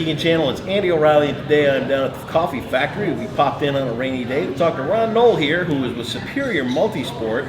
Muskegon channel. It's Andy O'Reilly. Today I'm down at the coffee factory. We popped in on a rainy day to talk to Ron Knoll here, who is with Superior Multisport.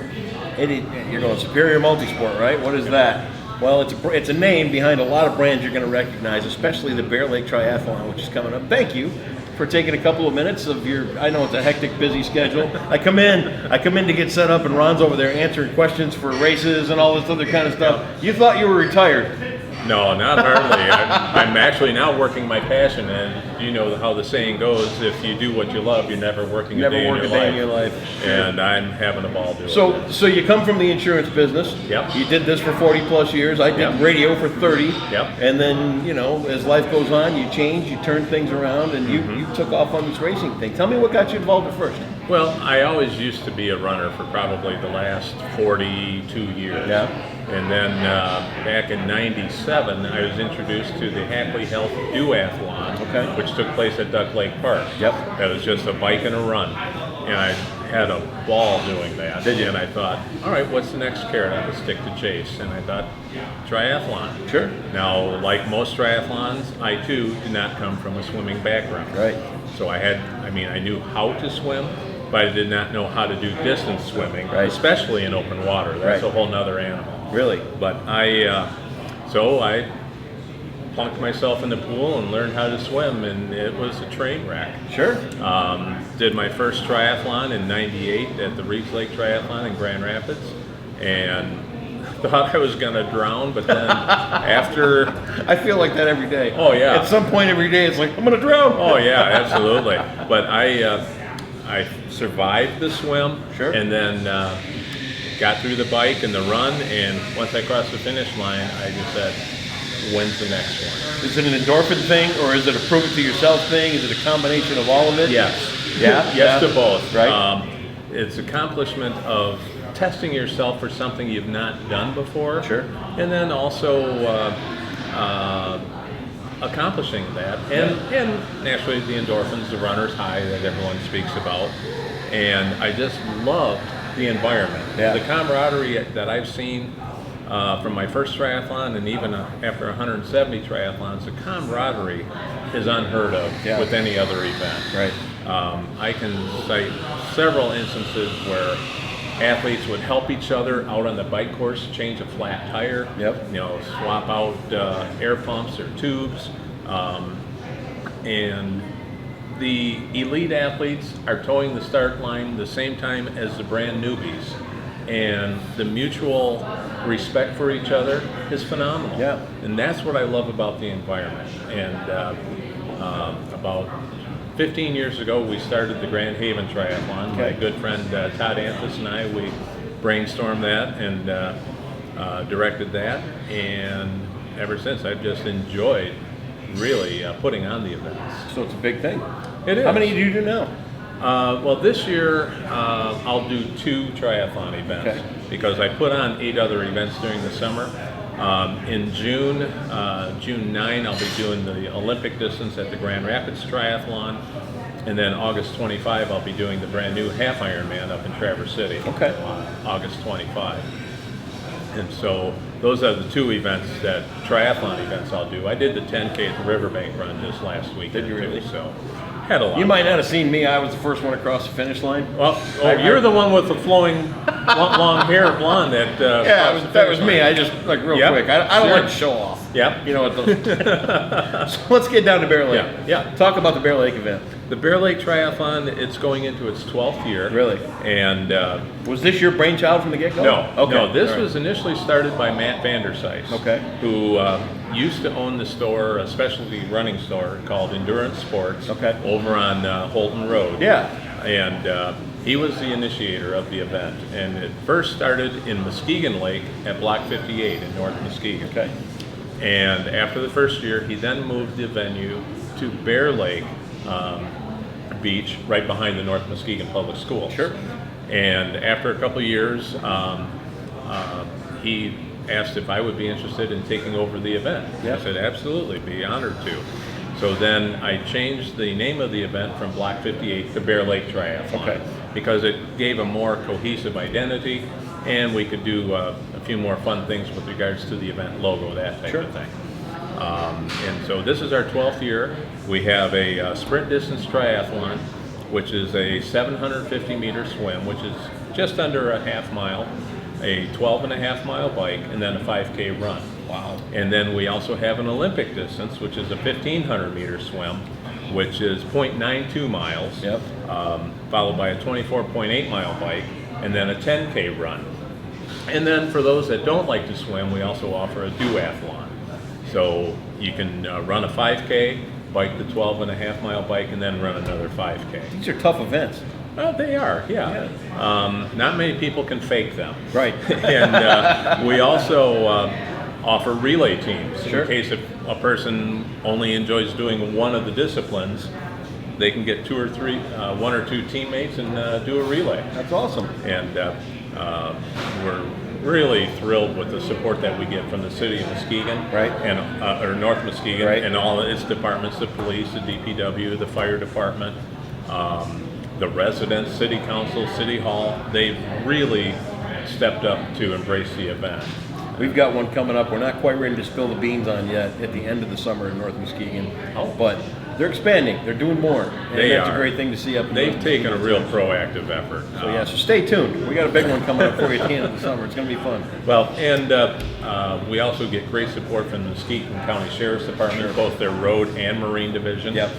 You're going Superior Multisport, right? What is that? Well, it's a name behind a lot of brands you're going to recognize, especially the Bear Lake Triathlon, which is coming up. Thank you for taking a couple of minutes of your, I know it's a hectic, busy schedule. I come in to get set up, and Ron's over there answering questions for races and all this other kind of stuff. You thought you were retired. No, not hardly. I'm actually now working my passion, and you know how the saying goes, if you do what you love, you're never working a day in your life. And I'm having a ball doing it. So you come from the insurance business. Yep. You did this for 40 plus years. I did radio for 30. Yep. And then, you know, as life goes on, you change, you turn things around, and you took off on this racing thing. Tell me what got you involved at first. Well, I always used to be a runner for probably the last 42 years. Yeah. And then back in '97, I was introduced to the Hackley Health Duathlon, which took place at Duck Lake Park. Yep. That was just a bike and a run. And I had a ball doing that. Did you? And I thought, all right, what's the next carrot on the stick to chase? And I thought, triathlon. Sure. Now, like most triathlons, I too did not come from a swimming background. Right. So I knew how to swim, but I did not know how to do distance swimming, especially in open water. That's a whole nother animal. Really? But I plunked myself in the pool and learned how to swim, and it was a train wreck. Sure. Did my first triathlon in '98 at the Reeves Lake Triathlon in Grand Rapids, and thought I was going to drown, but then after... I feel like that every day. Oh, yeah. At some point every day, it's like, I'm going to drown. Oh, yeah, absolutely. But I survived the swim, and then got through the bike and the run, and once I crossed the finish line, I just said, when's the next one? Is it an endorphin thing, or is it a prove it to yourself thing? Is it a combination of all of it? Yes. Yeah? Yes to both. Right. It's accomplishment of testing yourself for something you've not done before. Sure. And then also accomplishing that. And naturally the endorphins, the runner's high that everyone speaks about. And I just loved the environment. Yeah. The camaraderie that I've seen from my first triathlon, and even after 170 triathlons, the camaraderie is unheard of with any other event. Right. I can cite several instances where athletes would help each other out on the bike course, change a flat tire, swap out air pumps or tubes, and the elite athletes are towing the start line the same time as the brand newbies, and the mutual respect for each other is phenomenal. Yeah. And that's what I love about the environment. And about 15 years ago, we started the Grand Haven Triathlon. My good friend Todd Anthus and I, we brainstormed that and directed that, and ever since I've just enjoyed really putting on the events. So it's a big thing. It is. How many do you do now? Well, this year I'll do 2 triathlon events because I put on 8 other events during the summer. In June 9, I'll be doing the Olympic distance at the Grand Rapids Triathlon, and then August 25, I'll be doing the brand new Half Ironman up in Traverse City. August 25. And so those are the 2 events triathlon events I'll do. I did the 10K at the Riverbank Run just last week. Did you really? So had a lot. You might not have seen me. I was the first one across the finish line. Well, you're the one with the flowing long hair, blonde. That was me. I just real quick. I don't like to show off. Yep. You know what? So let's get down to Bear Lake. Yeah. Talk about the Bear Lake event. The Bear Lake Triathlon, it's going into its 12th year. Really? And was this your brainchild from the get-go? No. Okay. No, this was initially started by Matt Vandersice, who used to own the store, a specialty running store called Endurance Sports, over on Holton Road. Yeah. And he was the initiator of the event. And it first started in Muskegon Lake at Block 58 in North Muskegon. And after the first year, he then moved the venue to Bear Lake Beach, right behind the North Muskegon Public Schools. Sure. And after a couple of years, he asked if I would be interested in taking over the event. I said, absolutely, be honored to. So then I changed the name of the event from Block 58 to Bear Lake Triathlon because it gave a more cohesive identity, and we could do a few more fun things with regards to the event logo, that type of thing. And so this is our 12th year. We have a sprint distance triathlon, which is a 750 meter swim, which is just under a half mile, a 12.5 mile bike, and then a 5K run. Wow. And then we also have an Olympic distance, which is a 1,500 meter swim, which is 0.92 miles, Yep. Followed by a 24.8 mile bike, and then a 10K run. And then for those that don't like to swim, we also offer a duathlon. So you can run a 5K, bike the 12.5 mile bike, and then run another 5K. These are tough events. Well, they are, yeah. Not many people can fake them. Right. And we also offer relay teams. Sure. In case if a person only enjoys doing one of the disciplines, they can get one or two teammates and do a relay. That's awesome. And we're really thrilled with the support that we get from the city of Muskegon, Right. And or North Muskegon, Right. and all its departments, the police, the DPW, the fire department, the residents, city council, city hall. They've really stepped up to embrace the event. We've got one coming up. We're not quite ready to spill the beans on yet at the end of the summer in North Muskegon. Oh. But they're expanding. They're doing more. And They that's are. a great thing to see up in They've North taken a Muskegon. real proactive effort. So yeah, so stay tuned. We got a big one coming up for you at the end of the summer. It's going to be fun. Well, and we also get great support from the Muskegon County Sheriff's Department, both their road and marine division. Yep.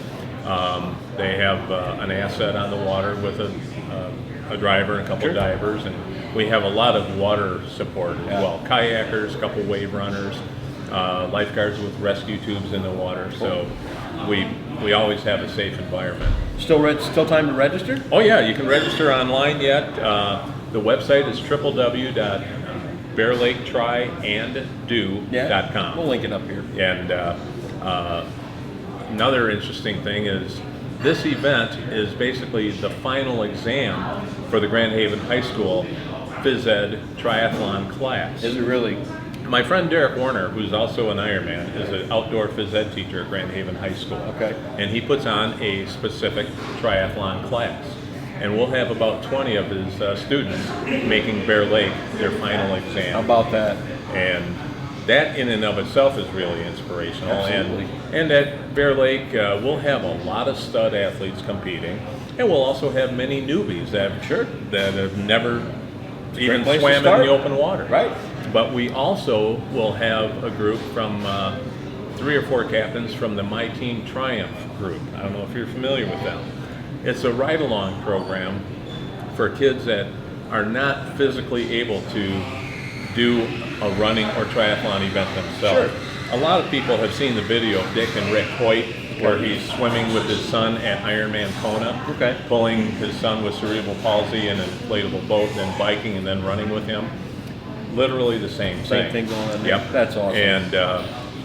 They have an asset on the water with a driver and a couple Sure. divers, and we have a lot of water support as Yeah. well. Kayakers, a couple wave runners, lifeguards with rescue tubes in the water. So we always have a safe environment. Still time to register? Oh yeah, you can register online yet. The website is www.bearlaketryanddo.com. We'll link it up here. And another interesting thing is this event is basically the final exam for the Grand Haven High School Phys Ed Triathlon class. Is it really? My friend Derek Warner, who's also an Ironman, is an outdoor phys ed teacher at Grand Haven High School. Okay. And he puts on a specific triathlon class. And we'll have about 20 of his students making Bear Lake their final exam. How about that? And that in and of itself is really inspirational. Absolutely. And at Bear Lake, we'll have a lot of stud athletes competing. And we'll also have many newbies that have never even place to swam in start. the open water. Right. But we also will have a group from 3 or 4 captains from the My Team Triumph group. I don't know if you're familiar with them. It's a ride-along program for kids that are not physically able to do a running or triathlon event themselves. Sure. A lot of people have seen the video of Dick and Rick Hoyt where he's swimming with his son at Ironman Kona, Okay. pulling his son with cerebral palsy in an inflatable boat, then biking and then running with him. Literally the same thing. Same thing going on there. Yep. That's awesome. And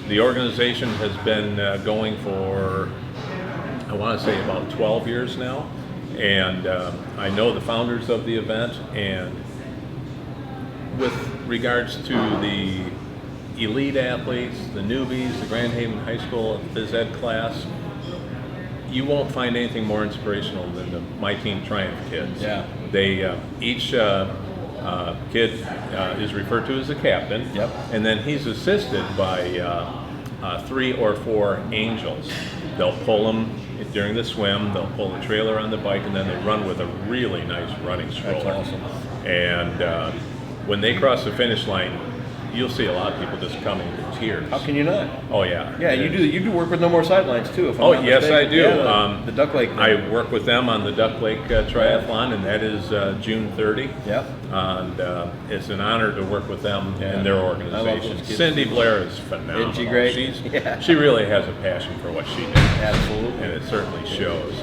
the organization has been going for, I want to say about 12 years now. And I know the founders of the event, and with regards to the elite athletes, the newbies, the Grand Haven High School Phys Ed class, you won't find anything more inspirational than the My Team Triumph kids. Yeah. They each kid is referred to as a captain. Yep. And then he's assisted by 3 or 4 angels. They'll pull him during the swim, they'll pull the trailer on the bike, and then they run with a really nice running stroller. That's awesome. And when they cross the finish line, you'll see a lot of people just coming to tears. How can you not? Oh yeah. Yeah, you do work with No More Sidelines too. If I'm Oh not yes, mistaken. I do. Yeah, the Duck Lake. I work with them on the Duck Lake Triathlon, and that is June 30. Yep. And it's an honor to work with them Yeah. and their I love organization. those kids. Cindy Blair is phenomenal. Isn't she great? She's, She really has a passion for what she does, Absolutely. and it certainly shows.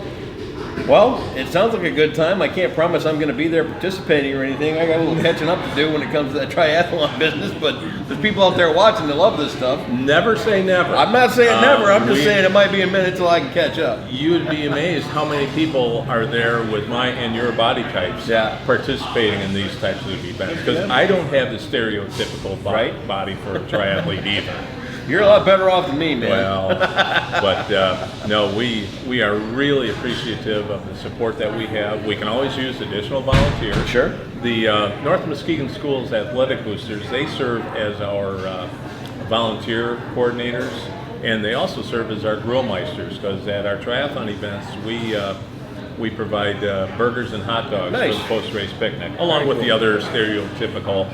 Well, it sounds like a good time. I can't promise I'm going to be there participating or anything. I got a little catching up to do when it comes to that triathlon business, but there's people out there watching that love this stuff. Never say never. I'm not saying never. I'm just we- saying it might be a minute till I can catch up. You would be amazed how many people are there with my and your body types Yeah. participating in these types of events. Because I don't have the stereotypical Right. body for a triathlete either. You're a lot better off than me, man. Well, but no, we are really appreciative of the support that we have. We can always use additional volunteers. Sure. The North Muskegon Schools Athletic Boosters, they serve as our volunteer coordinators. And they also serve as our grill meisters, because at our triathlon events, we provide burgers and hot dogs Nice. for the post-race picnic, along with the other stereotypical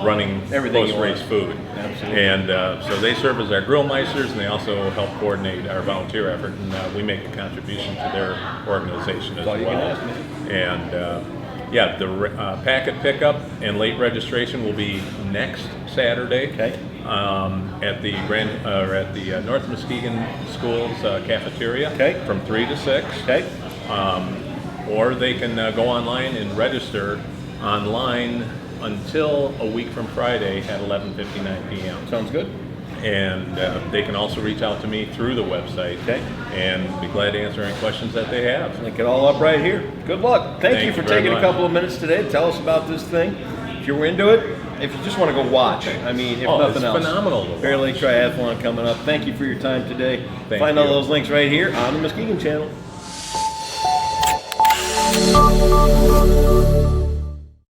running Everything you post-race want. food. Absolutely. And so they serve as our grill meisters, and they also help coordinate our volunteer effort, and we make a contribution to their organization as all you can well. ask, man. And yeah, the packet pickup and late registration will be next Saturday. Okay. At the North Muskegon Schools cafeteria. Okay. From 3 to 6. Okay. Or they can go online and register online until a week from Friday at 11:59 p.m. Sounds good. And they can also reach out to me through the website. Okay. And be glad to answer any questions that they have. Link it all up right here. Good luck. Thank you for very taking a much. couple of minutes today to tell us about this thing. If you're into it, if you just want to go watch, I mean, if nothing it's else. phenomenal to Bear Lake watch. Triathlon coming up. Thank you for your time today. Thank Find all you. those links right here on the Muskegon channel.